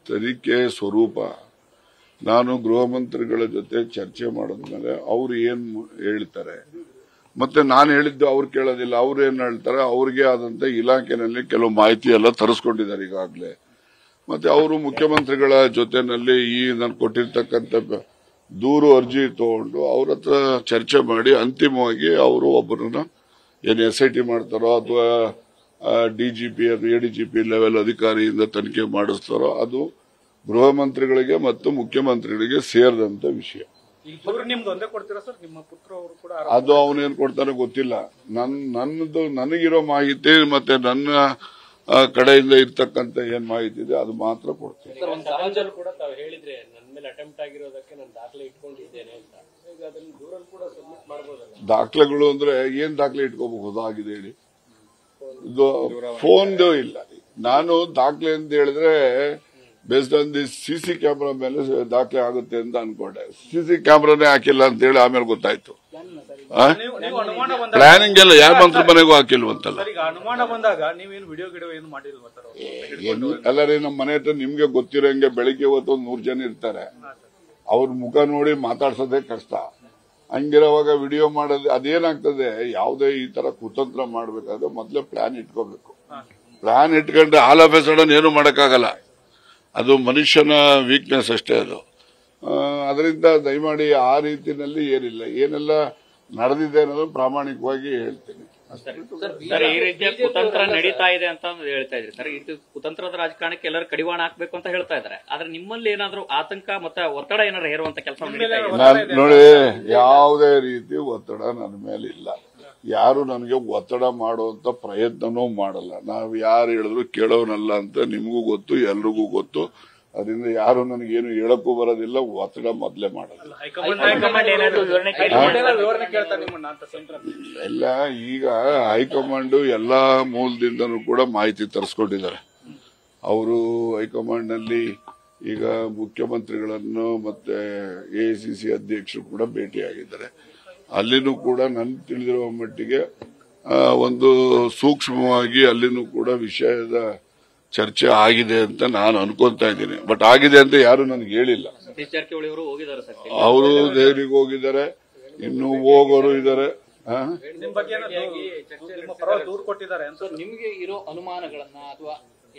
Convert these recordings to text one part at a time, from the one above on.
ತನಿಖೆ ಸ್ವರೂಪ ನಾನು ಗೃಹ ಮಂತ್ರಿಗಳ ಜೊತೆ ಚರ್ಚೆ ಮಾಡಿದ್ಮೇಲೆ ಅವ್ರು ಏನ್ ಹೇಳ್ತಾರೆ ಮತ್ತೆ ನಾನು ಹೇಳಿದ್ದು ಅವ್ರು ಕೇಳೋದಿಲ್ಲ. ಅವ್ರು ಏನ್ ಹೇಳ್ತಾರೆ, ಅವ್ರಿಗೆ ಆದಂತ ಇಲಾಖೆನಲ್ಲಿ ಕೆಲವು ಮಾಹಿತಿ ಎಲ್ಲ ತರಿಸ್ಕೊಂಡಿದ್ದಾರೆ ಈಗಾಗಲೇ. ಮತ್ತೆ ಅವರು ಮುಖ್ಯಮಂತ್ರಿಗಳ ಜೊತೆನಲ್ಲಿ ಈ ನಾನು ಕೊಟ್ಟಿರ್ತಕ್ಕಂಥ ದೂರು ಅರ್ಜಿ ತಗೊಂಡು ಅವ್ರ ಹತ್ರ ಚರ್ಚೆ ಮಾಡಿ ಅಂತಿಮವಾಗಿ ಅವರು ಒಬ್ಬರನ್ನ ಏನು SIT ಮಾಡ್ತಾರೋ ಅಥವಾ DGP ADGP ಲೆವೆಲ್ ಅಧಿಕಾರಿಯಿಂದ ತನಿಖೆ ಮಾಡಿಸ್ತಾರೋ ಅದು ಗೃಹ ಮಂತ್ರಿಗಳಿಗೆ ಮತ್ತು ಮುಖ್ಯಮಂತ್ರಿಗಳಿಗೆ ಸೇರಿದಂತ ವಿಷಯ. ಅದು ಅವನೇನ್ ಕೊಡ್ತಾನೆ ಗೊತ್ತಿಲ್ಲ. ನನ್ನದು ನನಗಿರೋ ಮಾಹಿತಿ ಮತ್ತೆ ನನ್ನ ಕಡೆಯಿಂದ ಇರ್ತಕ್ಕಂಥ ಏನ್ ಮಾಹಿತಿ ಇದೆ ಅದು ಮಾತ್ರ ಕೊಡ್ತೀನಿ. ದಾಖಲೆಗಳು ಅಂದ್ರೆ ಏನ್ ದಾಖಲೆ ಇಟ್ಕೋಬಹುದು ಆಗಿದೆ ಹೇಳಿ. ಇದು ಫೋನ್ದು ಇಲ್ಲ. ನಾನು ದಾಖಲೆ ಅಂತ ಹೇಳಿದ್ರೆ based on the CC camera ಮೇಲೆ ದಾಖಲೆ ಆಗುತ್ತೆ ಅಂತ ಅನ್ಕೊಂಡೆ. CC ಕ್ಯಾಮ್ರಾನೇ ಹಾಕಿಲ್ಲ ಅಂತ ಹೇಳಿ ಆಮೇಲೆ ಗೊತ್ತಾಯ್ತು. ಪ್ಲಾನಿಂಗ್ ಎಲ್ಲ ಯಾರ ಮಂತ್ರಿ ಮನೆಗೂ ಹಾಕಿಲ್ವಂತಲ್ಲ. ಅಲ್ಲರಿ ನಮ್ಮ ಮನೆ ಹತ್ರ ನಿಮ್ಗೆ ಗೊತ್ತಿರೋಂಗೆ ಬೆಳಿಗ್ಗೆ ಹೊತ್ತು 100 ಜನ ಇರ್ತಾರೆ. ಅವ್ರ ಮುಖ ನೋಡಿ ಮಾತಾಡ್ಸೋದೇ ಕಷ್ಟ. ಹಂಗಿರೋವಾಗ ವಿಡಿಯೋ ಮಾಡೋದು ಅದೇನಾಗ್ತದೆ, ಯಾವುದೇ ಈ ತರ ಕುತಂತ್ರ ಮಾಡ್ಬೇಕಾದ್ರೆ ಮೊದಲೇ ಪ್ಲಾನ್ ಇಟ್ಕೋಬೇಕು. ಪ್ಲಾನ್ ಇಟ್ಕೊಂಡ್ರೆ ಆಲ್ ಆಫ್ ಎ ಸಡನ್ ಏನು ಮಾಡಕ್ಕಾಗಲ್ಲ. ಅದು ಮನುಷ್ಯನ ವೀಕ್ನೆಸ್ ಅಷ್ಟೇ ಅದು. ಅದರಿಂದ ದಯಮಾಡಿ ಆ ರೀತಿಯಲ್ಲಿ ಏನಿಲ್ಲ, ಏನೆಲ್ಲ ನಡೆದಿದೆ ಅನ್ನೋದು ಪ್ರಾಮಾಣಿಕವಾಗಿ ಹೇಳ್ತೀನಿ. ಸರ್, ಈ ರೀತಿಯ ಕುತಂತ್ರ ನಡೀತಾ ಇದೆ ಅಂತ ಹೇಳ್ತಾ ಇದ್ರಿ ಸರ್. ಇದು ಕುತಂತ್ರದ ರಾಜಕಾರಣಕ್ಕೆ ಎಲ್ಲರೂ ಕಡಿವಾಣ ಹಾಕ್ಬೇಕು ಅಂತ ಹೇಳ್ತಾ ಇದ್ದಾರೆ. ಆದ್ರೆ ನಿಮ್ಮಲ್ಲಿ ಏನಾದ್ರು ಆತಂಕ ಮತ್ತೆ ಒತ್ತಡ ಏನಾದ್ರು ಹೇರುವಂತ ಕೆಲಸ ನೋಡಿ, ಯಾವುದೇ ರೀತಿ ಒತ್ತಡ ನನ್ನ ಮೇಲೆ ಇಲ್ಲ. ಯಾರು ನನಗೆ ಒತ್ತಡ ಮಾಡುವಂತ ಪ್ರಯತ್ನನೂ ಮಾಡಲ್ಲ. ನಾವು ಯಾರು ಹೇಳಿದ್ರು ಕೇಳೋನಲ್ಲ ಅಂತ ನಿಮಗೂ ಗೊತ್ತು, ಎಲ್ರಿಗೂ ಗೊತ್ತು. ಅದರಿಂದ ಯಾರು ನನಗೇನು ಹೇಳಕ್ಕೂ ಬರೋದಿಲ್ಲ, ಒತ್ತಡ ಮೊದಲೇ ಮಾಡಲ್ಲ. ಎಲ್ಲ ಈಗ ಹೈಕಮಾಂಡ್ ಎಲ್ಲಾ ಮೂಲದಿಂದನೂ ಕೂಡ ಮಾಹಿತಿ ತರಿಸ್ಕೊಂಡಿದ್ದಾರೆ. ಅವರು ಹೈಕಮಾಂಡ್ ನಲ್ಲಿ ಈಗ ಮುಖ್ಯಮಂತ್ರಿಗಳನ್ನು ಮತ್ತೆ AICC ಅಧ್ಯಕ್ಷರು ಕೂಡ ಭೇಟಿಯಾಗಿದ್ದಾರೆ. ಅಲ್ಲಿನೂ ಕೂಡ ನನ್ ತಿಳಿದಿರುವ ಮಟ್ಟಿಗೆ ಒಂದು ಸೂಕ್ಷ್ಮವಾಗಿ ಅಲ್ಲಿನೂ ಕೂಡ ವಿಷಯದ ಚರ್ಚೆ ಆಗಿದೆ ಅಂತ ನಾನು ಅನ್ಕೊಂತಾ ಇದ್ದೀನಿ. ಬಟ್ ಆಗಿದೆ ಅಂತ ಯಾರು ನನಗೆ ಹೇಳಿಲ್ಲ. ಅವರು ದೆಹಲಿಗೆ ಹೋಗಿದ್ದಾರೆ, ಇನ್ನು ಹೋಗೋರು ಇದ್ದಾರೆ. ನಿಮ್ಗೆ ಇರೋ ಅನುಮಾನಗಳನ್ನ ಅಥವಾ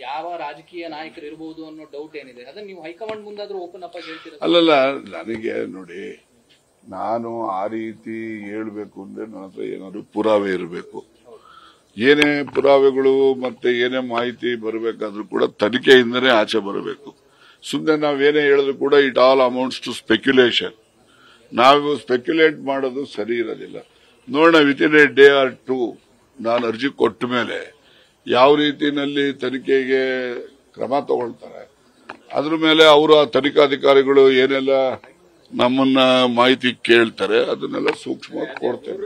ಯಾವ ರಾಜಕೀಯ ನಾಯಕರು ಇರಬಹುದು ಅನ್ನೋ ಡೌಟ್ ಏನಿದೆ, ಅದನ್ನ ನೀವು ಹೈಕಮಾಂಡ್ ಮುಂದಾದ್ರೂ ಓಪನ್ ಅಪ್ ಆಗಿ ಹೇಳ್ತೀರಾ? ಅಲ್ಲಲ್ಲ, ನನಗೆ ನೋಡಿ, ನಾನು ಆ ರೀತಿ ಹೇಳ್ಬೇಕು ಅಂದ್ರೆ ನನ್ನ ಹತ್ರ ಏನಾದ್ರು ಪುರಾವೆ ಇರಬೇಕು. ಏನೇ ಪುರಾವೆಗಳು ಮತ್ತೆ ಏನೇ ಮಾಹಿತಿ ಬರಬೇಕಾದ್ರೂ ಕೂಡ ತನಿಖೆಯಿಂದನೇ ಆಚೆ ಬರಬೇಕು. ಸುಮ್ಮನೆ ನಾವೇನೇ ಹೇಳಿದ್ರು ಕೂಡ it all amounts to speculation. ನಾವು ಸ್ಪೆಕ್ಯುಲೇಟ್ ಮಾಡೋದು ಸರಿ ಇರೋದಿಲ್ಲ. ನೋಡೋಣ, ವಿತಿನ್ ಎ ಡೇ ಆರ್ 2 ನಾನು ಅರ್ಜಿ ಕೊಟ್ಟ ಮೇಲೆ ಯಾವ ರೀತಿಯಲ್ಲಿ ತನಿಖೆಗೆ ಕ್ರಮ ತಗೊಳ್ತಾರೆ, ಅದ್ರ ಮೇಲೆ ಅವರು ಆ ತನಿಖಾಧಿಕಾರಿಗಳು ಏನೆಲ್ಲ ನಮ್ಮನ್ನ ಮಾಹಿತಿ ಕೇಳ್ತಾರೆ ಅದನ್ನೆಲ್ಲ ಸೂಕ್ಷ್ಮವಾಗಿ ಕೊಡ್ತೇವೆ.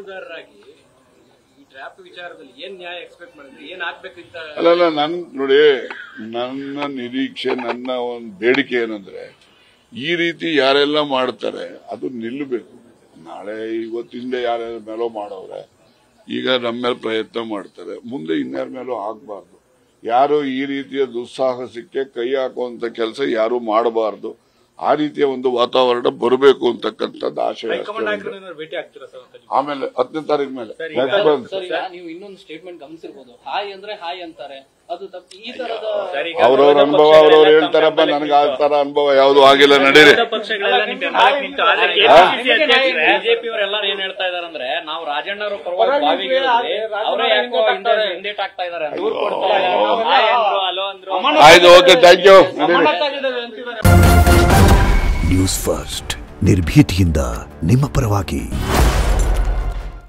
ಅಲ್ಲಲ್ಲ, ನೋಡಿ, ನನ್ನ ನಿರೀಕ್ಷೆ, ನನ್ನ ಒಂದು ಬೇಡಿಕೆ ಏನಂದ್ರೆ ಈ ರೀತಿ ಯಾರೆಲ್ಲ ಮಾಡ್ತಾರೆ ಅದು ನಿಲ್ಲಬೇಕು. ನಾಳೆ ಇವತ್ತಿಂದ ಯಾರ್ಯಾರ ಮೇಲೋ ಮಾಡೋರೆ, ಈಗ ನಮ್ಮ ಮೇಲೆ ಪ್ರಯತ್ನ ಮಾಡ್ತಾರೆ, ಮುಂದೆ ಇನ್ಯಾರ ಮೇಲೂ ಆಗ್ಬಾರ್ದು. ಯಾರು ಈ ರೀತಿಯ ದುಸ್ಸಾಹಸಕ್ಕೆ ಕೈ ಹಾಕುವಂತ ಕೆಲಸ ಯಾರು ಮಾಡಬಾರ್ದು. ಆ ರೀತಿಯ ಒಂದು ವಾತಾವರಣ ಬರಬೇಕು ಅಂತಕ್ಕಂಥದ್ದು ಆಶಯ. ಆಮೇಲೆ 10ನೇ ತಾರೀಕು ಮೇಲೆ ನೀವು ಇನ್ನೊಂದು ಸ್ಟೇಟ್ಮೆಂಟ್ ಗಮನಿಸಿರ್ಬೋದು, ಹಾಯ್ ಅಂದ್ರೆ ಹಾಯ್ ಅಂತಾರೆ, ಅದು ಈ ತರದ ಅವ್ರವ್ರ ಅನುಭವ ಅವ್ರವ್ರು ಹೇಳ್ತಾರಪ್ಪ. ನನಗೆ ಆ ತರ ಅನುಭವ ಯಾವ್ದು ಆಗಿಲ್ಲ. ನಡೀರಿ. ಬಿಜೆಪಿ ಅವರೆಲ್ಲರೂ ಏನ್ ಹೇಳ್ತಾ ಇದಾರೆ ಅಂದ್ರೆ, ನಾವು ರಾಜಣ್ಣ ಅವರ ಪರವಾಗಿ ಅವರೇ ಹಿಂದೇಟ್ ಆಗ್ತಾ ಇದಾರೆ. ಆಯ್ತು, okay, thank you. News first, ನಿರ್ಭೀತಿಯಿಂದ ನಿಮ್ಮ ಪರವಾಗಿ.